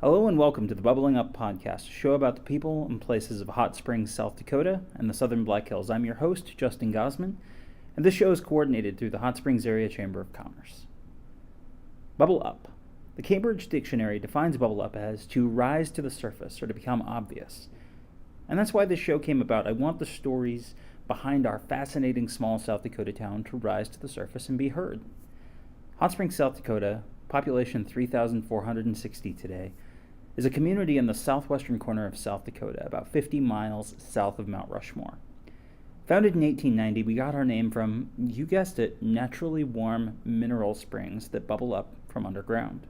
Hello and welcome to the Bubbling Up podcast, a show about the people and places of Hot Springs, South Dakota, and the Southern Black Hills. I'm your host, Justin Gosman, and this show is coordinated through the Hot Springs Area Chamber of Commerce. Bubble Up. The Cambridge Dictionary defines bubble up as to rise to the surface or to become obvious. And that's why this show came about. I want the stories behind our fascinating small South Dakota town to rise to the surface and be heard. Hot Springs, South Dakota, population 3,460 today, is a community in the southwestern corner of South Dakota, about 50 miles south of Mount Rushmore. Founded in 1890, we got our name from, you guessed it, naturally warm mineral springs that bubble up from underground.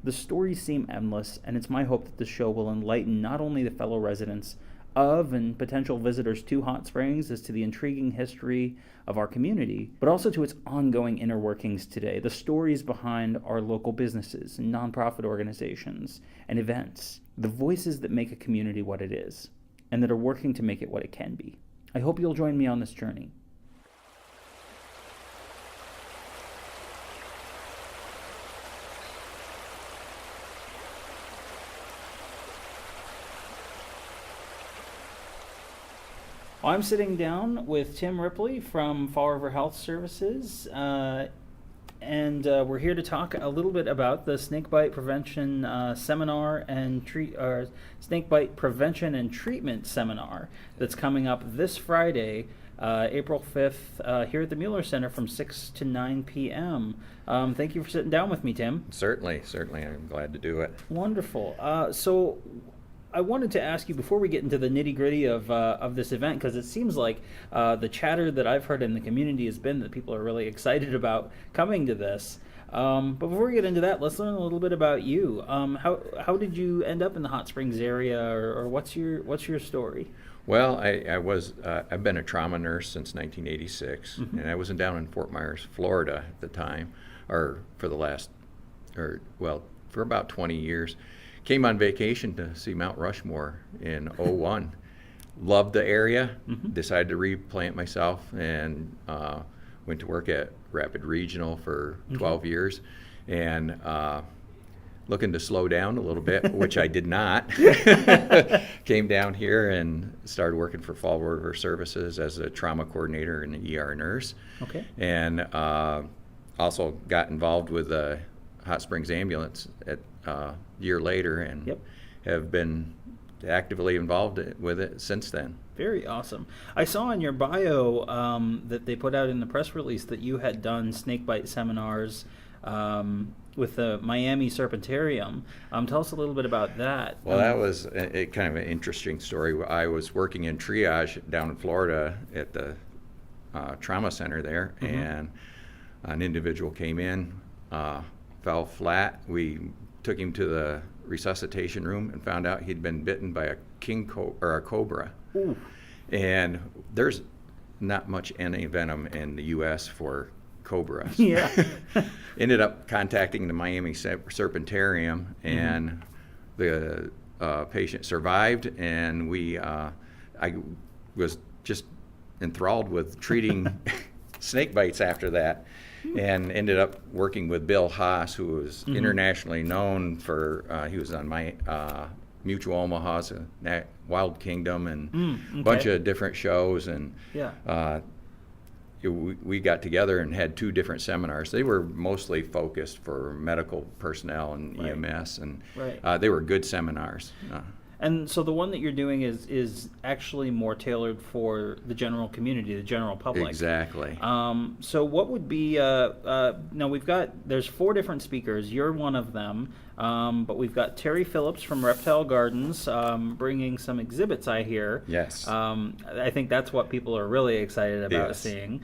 The stories seem endless, and it's my hope that this show will enlighten not only the fellow residents of and potential visitors to Hot Springs as to the intriguing history of our community, but also to its ongoing inner workings today, the stories behind our local businesses and nonprofit organizations and events, the voices that make a community what it is, and that are working to make it what it can be. I hope you'll join me on this journey. I'm sitting down with Tim Ripley from Fall River Health Services, and we're here to talk a little bit about the snakebite prevention seminar and snakebite prevention and treatment seminar that's coming up this Friday, April 5th, here at the Mueller Center from 6 to 9 p.m. Thank you for sitting down with me, Tim. Certainly. I'm glad to do it. Wonderful. So I wanted to ask you before we get into the nitty-gritty of this event, because it seems like the chatter that I've heard in the community has been that people are really excited about coming to this. But before we get into that, let's learn a little bit about you. How did you end up in the Hot Springs area, or what's your story? Well, I've been a trauma nurse since 1986, and I was down in Fort Myers, Florida at the time, for about 20 years. Came on vacation to see Mount Rushmore in '01. Loved the area, decided to replant myself, and went to work at Rapid Regional for 12 years, and looking to slow down a little bit, which I did not. Came down here and started working for Fall River Services as a trauma coordinator and an ER nurse. Okay. And also got involved with the Hot Springs Ambulance at year later, and have been actively involved with it since then. Very awesome. I saw in your bio that they put out in the press release that you had done snakebite seminars with the Miami Serpentarium. Tell us a little bit about that. Well, that was kind of an interesting story. I was working in triage down in Florida at the trauma center there, and an individual came in, fell flat. We took him to the resuscitation room and found out he'd been bitten by a a cobra. Ooh. And there's not much anti-venom in the U.S. for cobras. Yeah. Ended up contacting the Miami Serpentarium, and the patient survived, and I was just enthralled with treating snake bites after that. And ended up working with Bill Haas, who was internationally known for, he was on my Mutual Omaha's Wild Kingdom and a bunch of different shows. And we got together and had 2 different seminars. They were mostly focused for medical personnel and EMS, and they were good seminars. And so the one that you're doing is actually more tailored for the general community, the general public. Exactly. So what would be, now there's 4 different speakers. You're one of them, but we've got Terry Phillips from Reptile Gardens bringing some exhibits, I hear. Yes. I think that's what people are really excited about seeing.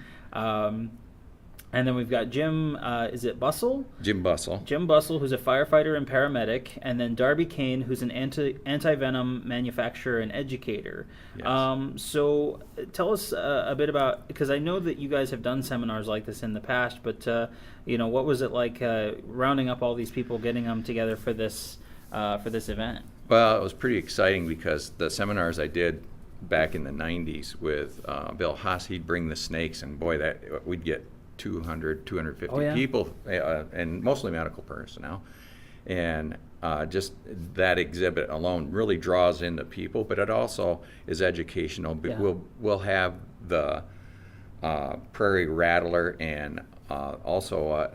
And then we've got Jim, is it Bussell? Jim Bussell. Jim Bussell, who's a firefighter and paramedic, and then Darby Kane, who's an anti-venom manufacturer and educator. Yes. So tell us a bit about, because I know that you guys have done seminars like this in the past, but what was it like rounding up all these people, getting them together for this event? Well, it was pretty exciting because the seminars I did back in the 90s with Bill Haas, he'd bring the snakes, and boy, we'd get 200, 250 people, and mostly medical personnel. And just that exhibit alone really draws in the people, but it also is educational. But Yeah. we'll have the prairie rattler and also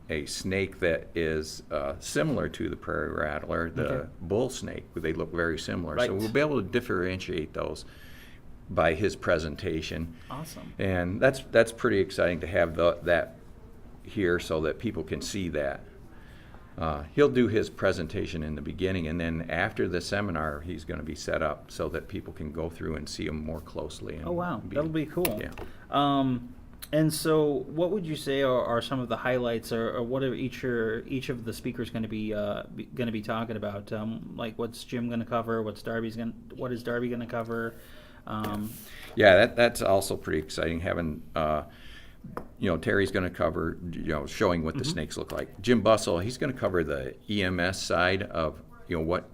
a snake that is similar to the prairie rattler, the Okay. bull snake. They look very similar. Right. So we'll be able to differentiate those by his presentation. Awesome. And that's pretty exciting to have that here so that people can see that. He'll do his presentation in the beginning, and then after the seminar, he's going to be set up so that people can go through and see him more closely. And Oh, wow. That'll be cool. Yeah. And so, what would you say are some of the highlights, or what are each of the speakers going to be talking about? Like, what's Jim going to cover? What is Darby going to cover? Yeah, that's also pretty exciting. Having Terry's going to cover showing what the snakes look like. Jim Bussell, he's going to cover the EMS side of what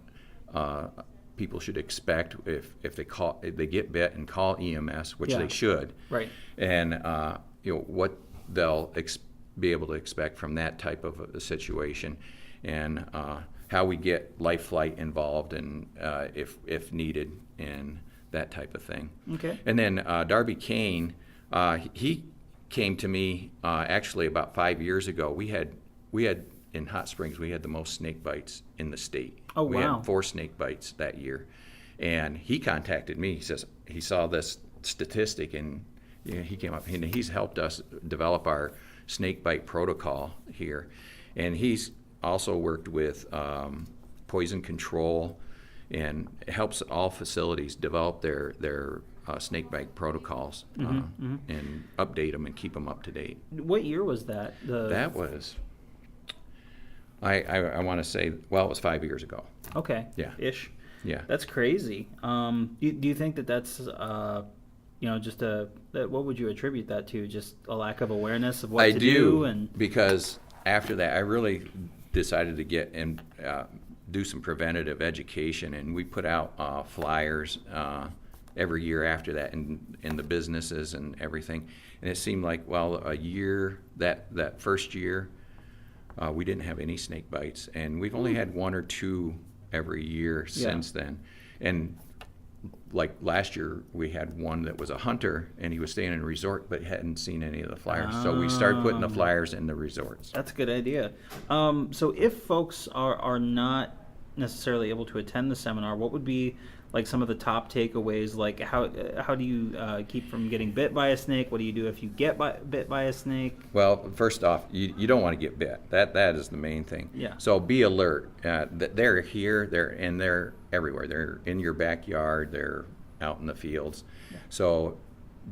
people should expect if they get bit and call EMS, which Yeah. they should. Right. And what they'll be able to expect from that type of a situation, and how we get life flight involved, and if needed, and that type of thing. Okay. And then Darby Kane, he came to me actually about 5 years ago. We had in Hot Springs, we had the most snake bites in the state. Oh, we wow. had 4 snake bites that year, and he contacted me. He says he saw this statistic, and he came up and he's helped us develop our snake bite protocol here, and he's also worked with poison control and helps all facilities develop their snake bite protocols and update them and keep them up to date. What year was that? That was, I want to say, well, it was 5 years ago. Okay. Yeah. Ish. Yeah. That's crazy. Do you think that's just what would you attribute that to? Just a lack of awareness of what I to do, and because after that, I really decided to get and do some preventative education, and we put out flyers every year after that in the businesses and everything. And it seemed like, well, a year, that first year, we didn't have any snake bites, and we've only had 1 or 2 every year since then. And like last year, we had one that was a hunter, and he was staying in a resort but hadn't seen any of the flyers. So we started putting the flyers in the resorts. That's a good idea. So if folks are not necessarily able to attend the seminar, what would be like some of the top takeaways? Like how do you keep from getting bit by a snake? What do you do if you get bit by a snake? Well, first off, you don't want to get bit. That is the main thing. Yeah. So be alert. They're here. They're everywhere. They're in your backyard. They're out in the fields. Yeah. So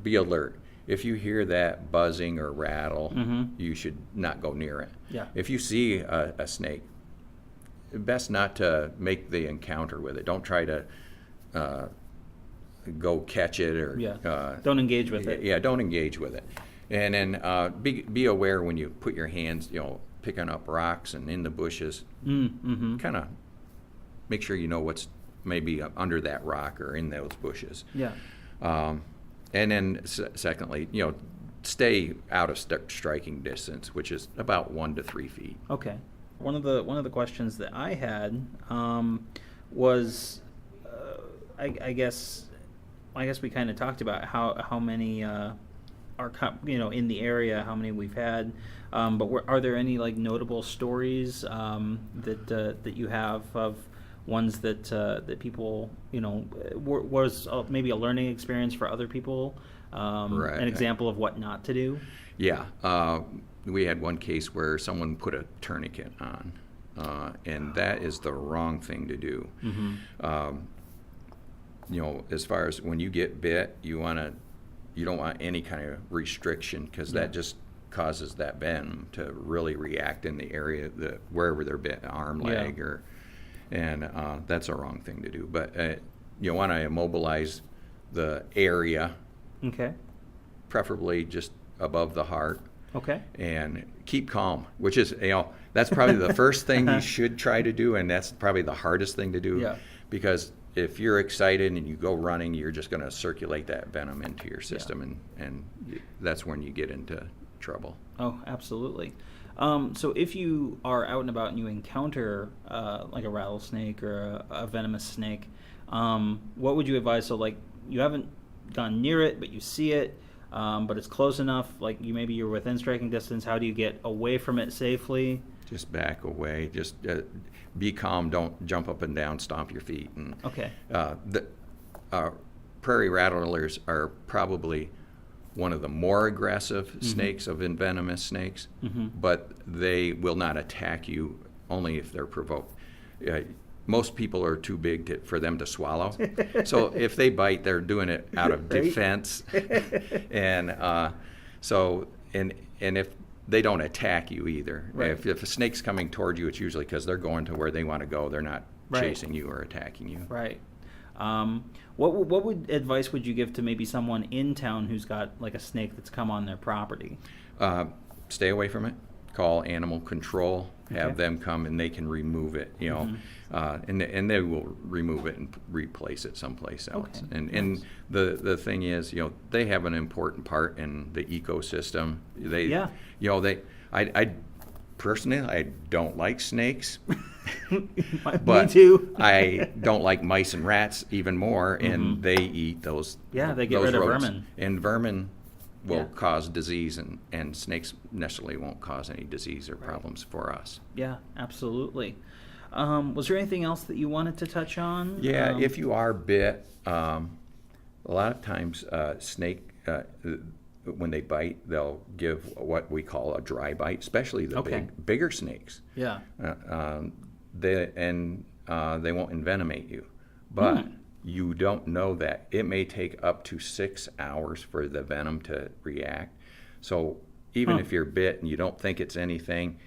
be alert. If you hear that buzzing or rattle, you should not go near it. Yeah. If you see a snake, best not to make the encounter with it. Don't try to go catch it or don't engage with it. Yeah, don't engage with it. And then be aware when you put your hands, picking up rocks and in the bushes. Kind of make sure you know what's maybe under that rock or in those bushes. Yeah. And then secondly, stay out of striking distance, which is about 1 to 3 feet. Okay. One of the questions that I had was, I guess we kind of talked about how many are in the area, how many we've had, but are there any like notable stories that you have of ones that people was maybe a learning experience for other people, right. An example of what not to do? Yeah. We had one case where someone put a tourniquet on, and that is the wrong thing to do. As far as when you get bit, you don't want any kind of restriction, because that just causes that venom to really react in the area wherever they're bit, arm, leg, and that's a wrong thing to do. But you want to immobilize the area. Okay. Preferably just above the heart. Okay. And keep calm, which is, that's probably the first thing you should try to do, and that's probably the hardest thing to do. Yeah. Because if you're excited and you go running, you're just going to circulate that venom into your system, and that's when you get into trouble. Oh, absolutely. So if you are out and about and you encounter like a rattlesnake or a venomous snake, what would you advise? So like you haven't gone near it, but you see it, but it's close enough. Like maybe you're within striking distance. How do you get away from it safely? Just back away. Just be calm. Don't jump up and down, stomp your feet. And Okay. The prairie rattlers are probably one of the more aggressive snakes of venomous snakes, but they will not attack you only if they're provoked. Most people are too big for them to swallow. So if they bite, they're doing it out of defense. And and if they don't attack you either. Right. If a snake's coming toward you, it's usually because they're going to where they want to go. They're not chasing you or attacking you. Right. What advice would you give to maybe someone in town who's got like a snake that's come on their property? Stay away from it. Call animal control. Have Okay. them come and they can remove it. And they will remove it and replace it someplace else. Okay. And the thing is, they have an important part in the ecosystem. I personally, I don't like snakes. But Me too. I don't like mice and rats even more, and they eat those. Yeah, they get those rid of rodents. vermin. And vermin will cause disease, and snakes necessarily won't cause any disease or problems for us. Yeah, absolutely. Was there anything else that you wanted to touch on? Yeah, if you are bit, a lot of times snake, when they bite, they'll give what we call a dry bite, especially the bigger snakes. Yeah. They won't envenomate you, but you don't know that. It may take up to 6 hours for the venom to react. So even if you're bit and you don't think it's anything,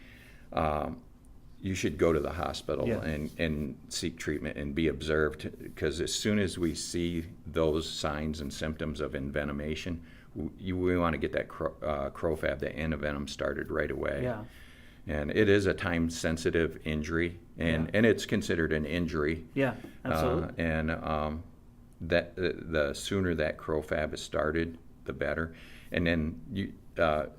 you should go to the hospital and seek treatment and be observed, because as soon as we see those signs and symptoms of envenomation, we want to get that crowfab, the antivenom, started right away. Yeah. And it is a time-sensitive injury, and it's considered an injury. Yeah, absolutely. That the sooner that crowfab is started, the better. And then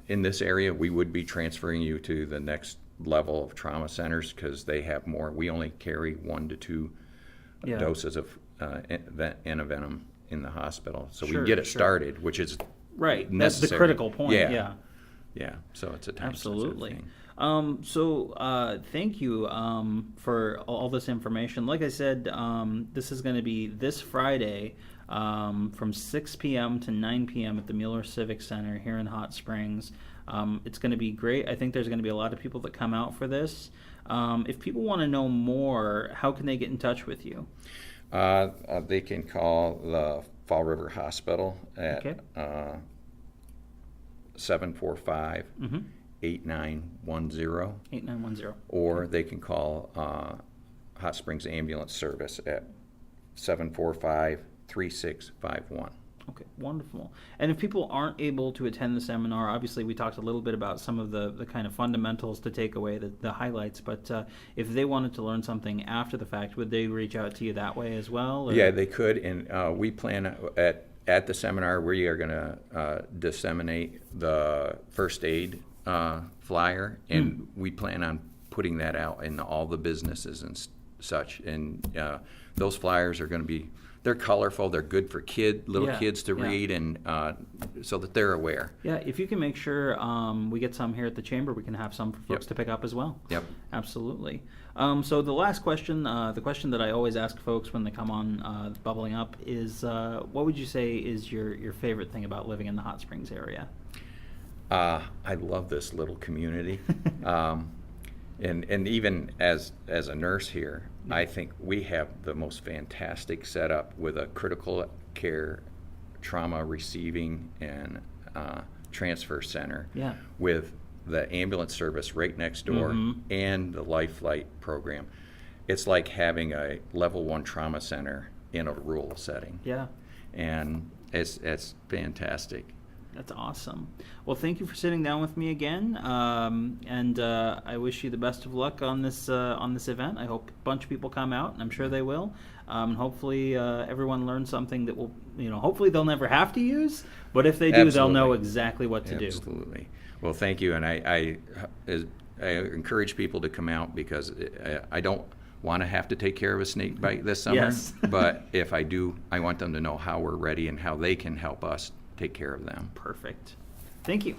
in this area, we would be transferring you to the next level of trauma centers, because they have more. We only carry 1 to 2 doses of antivenom in the hospital, so we can get it started, which is right. necessary. That's the critical point. Yeah. So it's a time Absolutely. thing. Thank you for all this information. Like I said, this is going to be this Friday from 6 p.m. to 9 p.m. at the Mueller Civic Center here in Hot Springs. It's going to be great. I think there's going to be a lot of people that come out for this. If people want to know more, how can they get in touch with you? They can call the Fall River Hospital at 745 8910. 8910. Or they can call Hot Springs Ambulance Service at 745-3651. Okay, wonderful. And if people aren't able to attend the seminar, obviously we talked a little bit about some of the kind of fundamentals to take away, the highlights, but if they wanted to learn something after the fact, would they reach out to you that way as well? Or? Yeah, they could, and we plan at the seminar, we are going to disseminate the first aid flyer, and we plan on putting that out in all the businesses and such, and those flyers are going to be, they're colorful, they're good for little kids to read, and so that they're aware. Yeah, if you can make sure we get some here at the chamber, we can have some for folks to pick up as well. Yep. Absolutely. So the last question, the question that I always ask folks when they come on Bubbling Up is, what would you say is your favorite thing about living in the Hot Springs area? I love this little community. And even as a nurse here, I think we have the most fantastic setup with a critical care, trauma receiving, and transfer center with the ambulance service right next door and the Life Flight program. It's like having a level 1 trauma center in a rural setting. Yeah. And it's fantastic. That's awesome. Well, thank you for sitting down with me again, and I wish you the best of luck on this event. I hope a bunch of people come out, and I'm sure they will. And hopefully, everyone learns something that will, hopefully they'll never have to use. But if they do, they'll know exactly what to do. Absolutely. Well, thank you, and I encourage people to come out because I don't want to have to take care of a snake bite this summer. Yes. But if I do, I want them to know how we're ready and how they can help us take care of them. Perfect. Thank you.